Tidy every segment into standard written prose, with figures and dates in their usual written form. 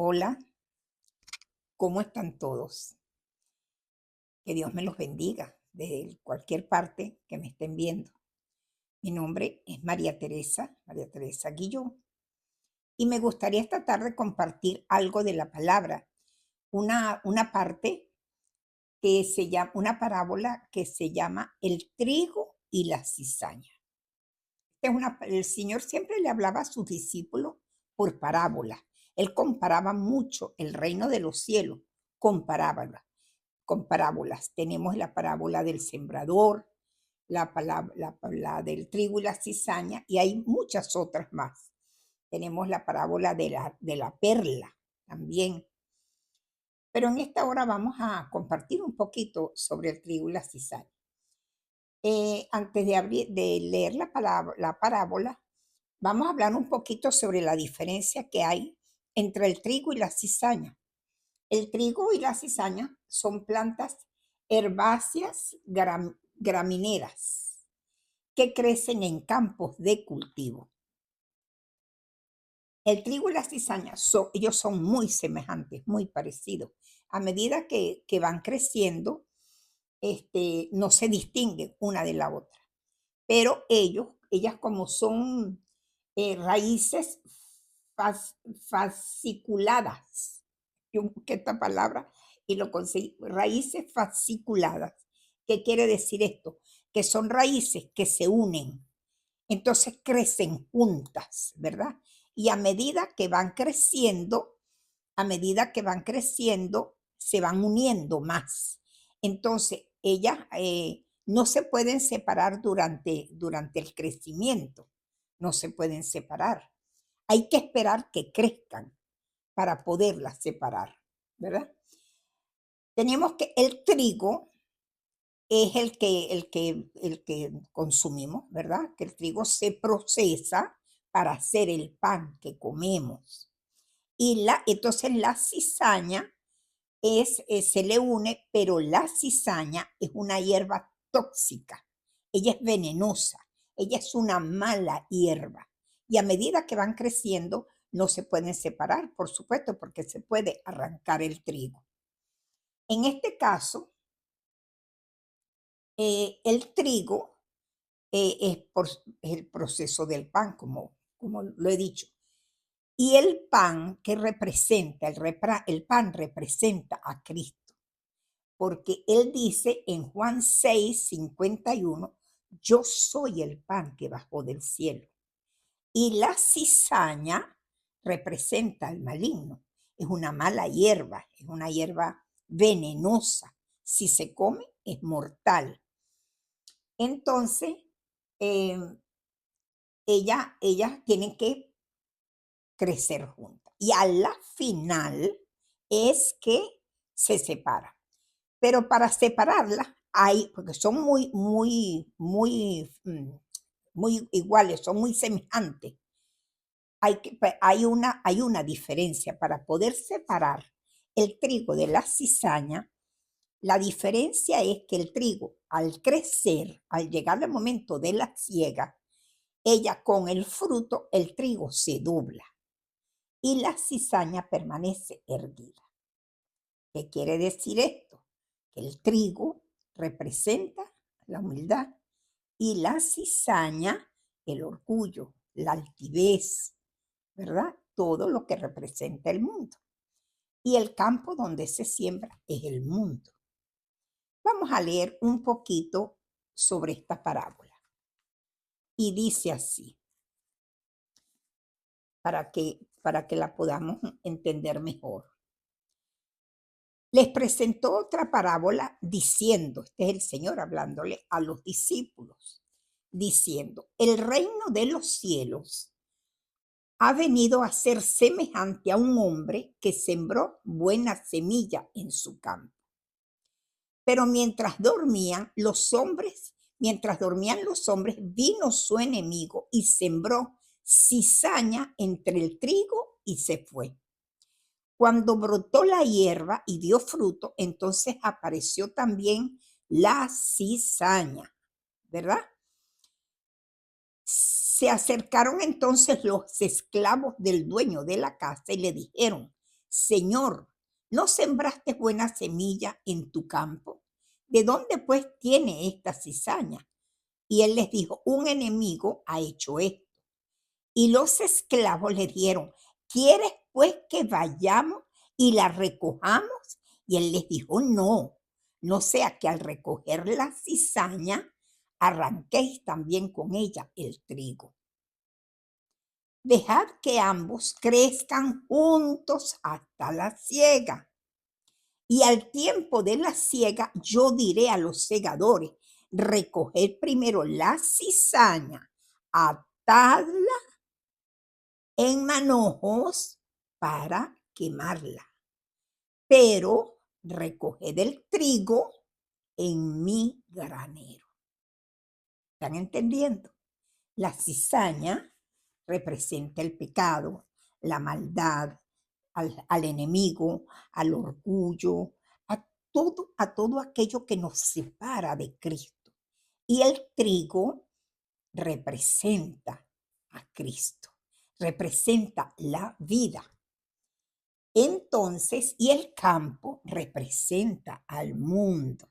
Hola, ¿cómo están todos? Que Dios me los bendiga desde cualquier parte que me estén viendo. Mi nombre es María Teresa Guillón, y me gustaría esta tarde compartir algo de la palabra, una parte que se llama, una parábola que se llama el trigo y la cizaña. El Señor siempre le hablaba a sus discípulos por parábola. Él comparaba mucho el reino de los cielos con parábolas. Con parábolas. Tenemos la parábola del sembrador, la del trigo y la cizaña, y hay muchas otras más. Tenemos la parábola de la perla también. Pero en esta hora vamos a compartir un poquito sobre el trigo y la cizaña. Antes de leer la parábola, vamos a hablar un poquito sobre la diferencia que hay entre el trigo y la cizaña. El trigo y la cizaña son plantas herbáceas gramineras que crecen en campos de cultivo. El trigo y la cizaña, ellos son muy semejantes, muy parecidos. A medida que van creciendo, no se distinguen una de la otra. Pero ellas como son raíces fasciculadas, yo busqué esta palabra y lo conseguí, raíces fasciculadas. ¿Qué quiere decir esto? Que son raíces que se unen, entonces crecen juntas, ¿verdad? Y a medida que van creciendo, se van uniendo más. Entonces, ellas no se pueden separar durante el crecimiento, no se pueden separar. Hay que esperar que crezcan para poderlas separar, ¿verdad? Tenemos que el trigo es el que consumimos, ¿verdad? Que el trigo se procesa para hacer el pan que comemos. Entonces la cizaña se le une, pero la cizaña es una hierba tóxica. Ella es venenosa, ella es una mala hierba. Y a medida que van creciendo, no se pueden separar, por supuesto, porque se puede arrancar el trigo. En este caso, el trigo es el proceso del pan, como lo he dicho. Y el pan que representa, el pan representa a Cristo, porque Él dice en Juan 6:51, yo soy el pan que bajó del cielo. Y la cizaña representa al maligno, es una mala hierba, es una hierba venenosa. Si se come, es mortal. Entonces, eh, ellas tienen que crecer juntas. Y a la final es que se separan. Pero para separarlas porque son muy iguales, son muy semejantes. Hay una diferencia para poder separar el trigo de la cizaña. La diferencia es que el trigo, al crecer, al llegar el momento de la siega, ella con el fruto, el trigo se dobla y la cizaña permanece erguida. ¿Qué quiere decir esto? Que el trigo representa la humildad y la cizaña el orgullo, la altivez, ¿verdad? Todo lo que representa el mundo. Y el campo donde se siembra es el mundo. Vamos a leer un poquito sobre esta parábola. Y dice así, para que la podamos entender mejor. Les presentó otra parábola diciendo, este es el Señor hablándole a los discípulos, diciendo, el reino de los cielos ha venido a ser semejante a un hombre que sembró buena semilla en su campo. Pero mientras dormían los hombres, vino su enemigo y sembró cizaña entre el trigo y se fue. Cuando brotó la hierba y dio fruto, entonces apareció también la cizaña, ¿verdad? Se acercaron entonces los esclavos del dueño de la casa y le dijeron, Señor, ¿no sembraste buena semilla en tu campo? ¿De dónde pues tiene esta cizaña? Y él les dijo, un enemigo ha hecho esto. Y los esclavos le dijeron, ¿quieres pues que vayamos y la recojamos? Y él les dijo, no, no sea que al recoger la cizaña arranquéis también con ella el trigo. Dejad que ambos crezcan juntos hasta la siega. Y al tiempo de la siega yo diré a los segadores, recoged primero la cizaña, atadla en manojos para quemarla, pero recoged el trigo en mi granero. ¿Están entendiendo? La cizaña representa el pecado, la maldad, al enemigo, al orgullo, a todo aquello que nos separa de Cristo. Y el trigo representa a Cristo, representa la vida. Entonces, y el campo representa al mundo,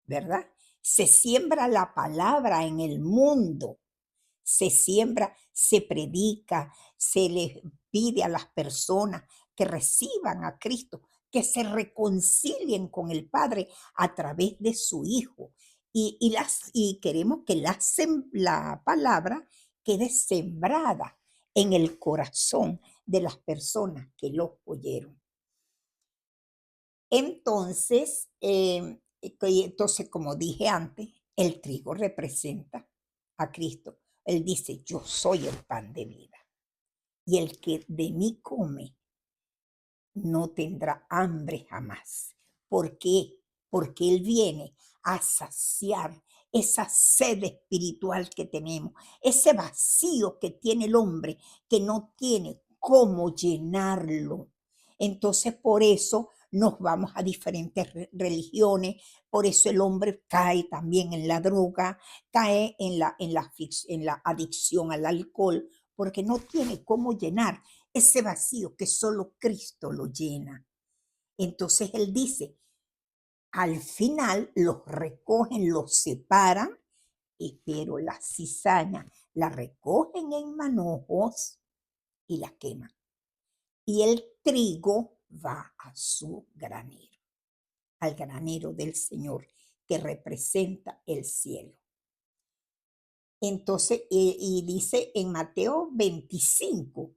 ¿verdad? Se siembra la palabra en el mundo, se siembra, se predica, se les pide a las personas que reciban a Cristo, que se reconcilien con el Padre a través de su Hijo. Y queremos que la palabra quede sembrada en el corazón de las personas que lo oyeron. Entonces, como dije antes, el trigo representa a Cristo. Él dice, yo soy el pan de vida. Y el que de mí come no tendrá hambre jamás. ¿Por qué? Porque Él viene a saciar esa sed espiritual que tenemos, ese vacío que tiene el hombre que no tiene cómo llenarlo. Entonces, por eso nos vamos a diferentes religiones, por eso el hombre cae también en la droga, cae en la adicción al alcohol, porque no tiene cómo llenar ese vacío que solo Cristo lo llena. Entonces él dice, al final los recogen, los separan, pero la cizaña la recogen en manojos y la queman. Y el trigo va a su granero, al granero del Señor, que representa el cielo. Entonces, y dice en Mateo 25,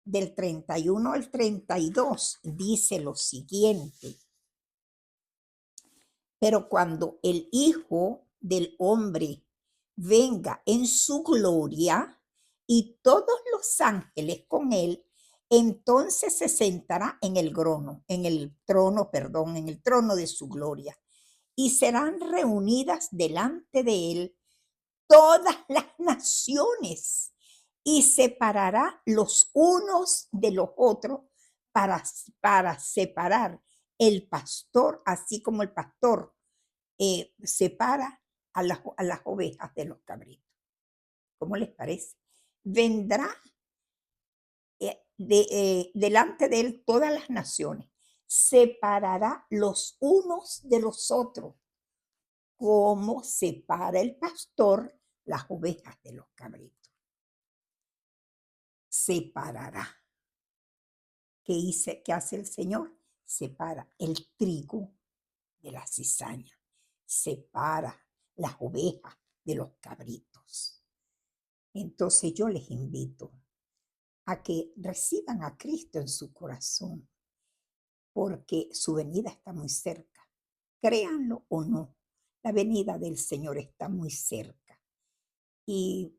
del 31 al 32, dice lo siguiente. Pero cuando el Hijo del Hombre venga en su gloria y todos los ángeles con él, entonces se sentará en el trono de su gloria. Y serán reunidas delante de él todas las naciones y separará los unos de los otros para separar el pastor, así como el pastor separa a las ovejas de los cabritos. ¿Cómo les parece? Vendrá delante de él todas las naciones, separará los unos de los otros, como separa el pastor las ovejas de los cabritos. Separará. ¿Qué hace el Señor? Separa el trigo de la cizaña, separa las ovejas de los cabritos. Entonces yo les invito a que reciban a Cristo en su corazón, porque su venida está muy cerca. Créanlo o no, la venida del Señor está muy cerca. Y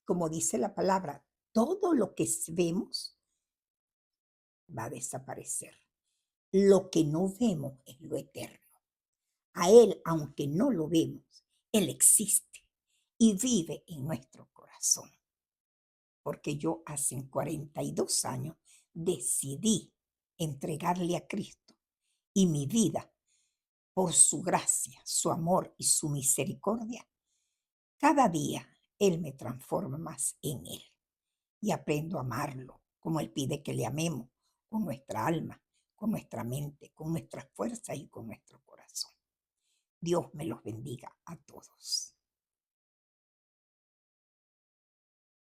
como dice la palabra, todo lo que vemos va a desaparecer. Lo que no vemos es lo eterno. A Él, aunque no lo vemos, Él existe y vive en nuestro corazón. Porque yo hace 42 años decidí entregarle a Cristo y mi vida, por su gracia, su amor y su misericordia, cada día Él me transforma más en Él y aprendo a amarlo como Él pide que le amemos, con nuestra alma, con nuestra mente, con nuestras fuerzas y con nuestro corazón. Dios me los bendiga a todos.